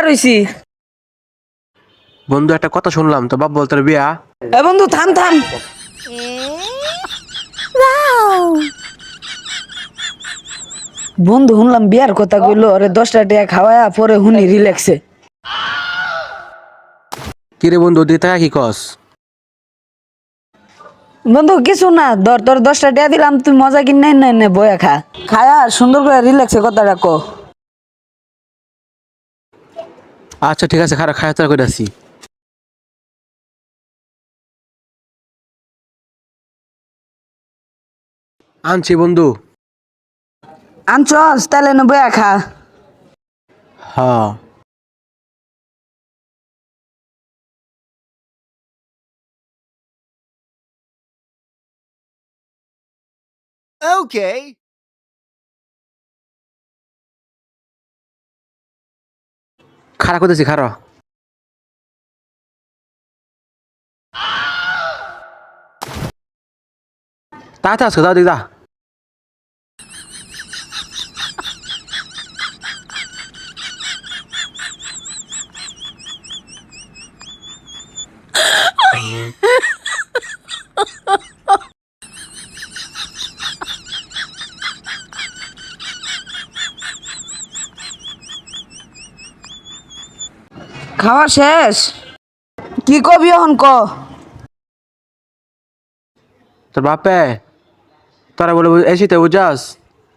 রইছি। বন্ধু একটা কথা শুনলাম তো বাপ বলতে বিয়া। এ বন্ধু থাম থাম। বন্ধু শুনলাম বিয়ার কথা কইলো, ওরে 10টা টাকা খাওয়ায়া পরে হুনি রিল্যাক্সে। কিরে বন্ধু দিতে কি কস? বন্ধু কিছু না, ধর তোর 10টা টাকা দিলাম, তুই মজা কিনে নে বয়া খা, খায়া সুন্দর করে রিল্যাক্সে কথা রাখো। আচ্ছা ঠিক আছে, খারাপ খায় করে আসি। আনছি বন্ধু। আনছস তাহলে না বয়া খা। হ্যাঁ Okay. খারাপ করতেছি, খারাপ তাতে আজকে দাও দিদা। খাওয়া শেষ, কি কবি এখন ক। তোর বাপে তোরা বলে এসিতে বুঝাস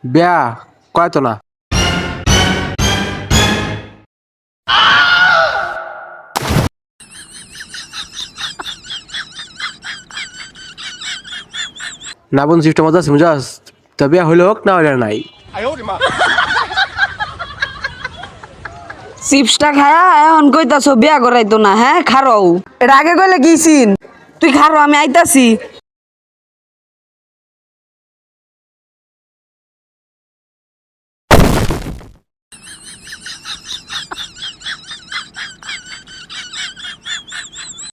বিয়া কয় তো না। না বন্ধু সিস্টেম মজা আছে বুঝাস, তো বিয়া হইলে হোক না হইলে নাই। চিপসটা খায়া এখন কইতাছো বিয়া করাইতো না, হ্যাঁ খারো। এটা আগে কইলে কি সিন, তুই খারো আমি আইতাছি।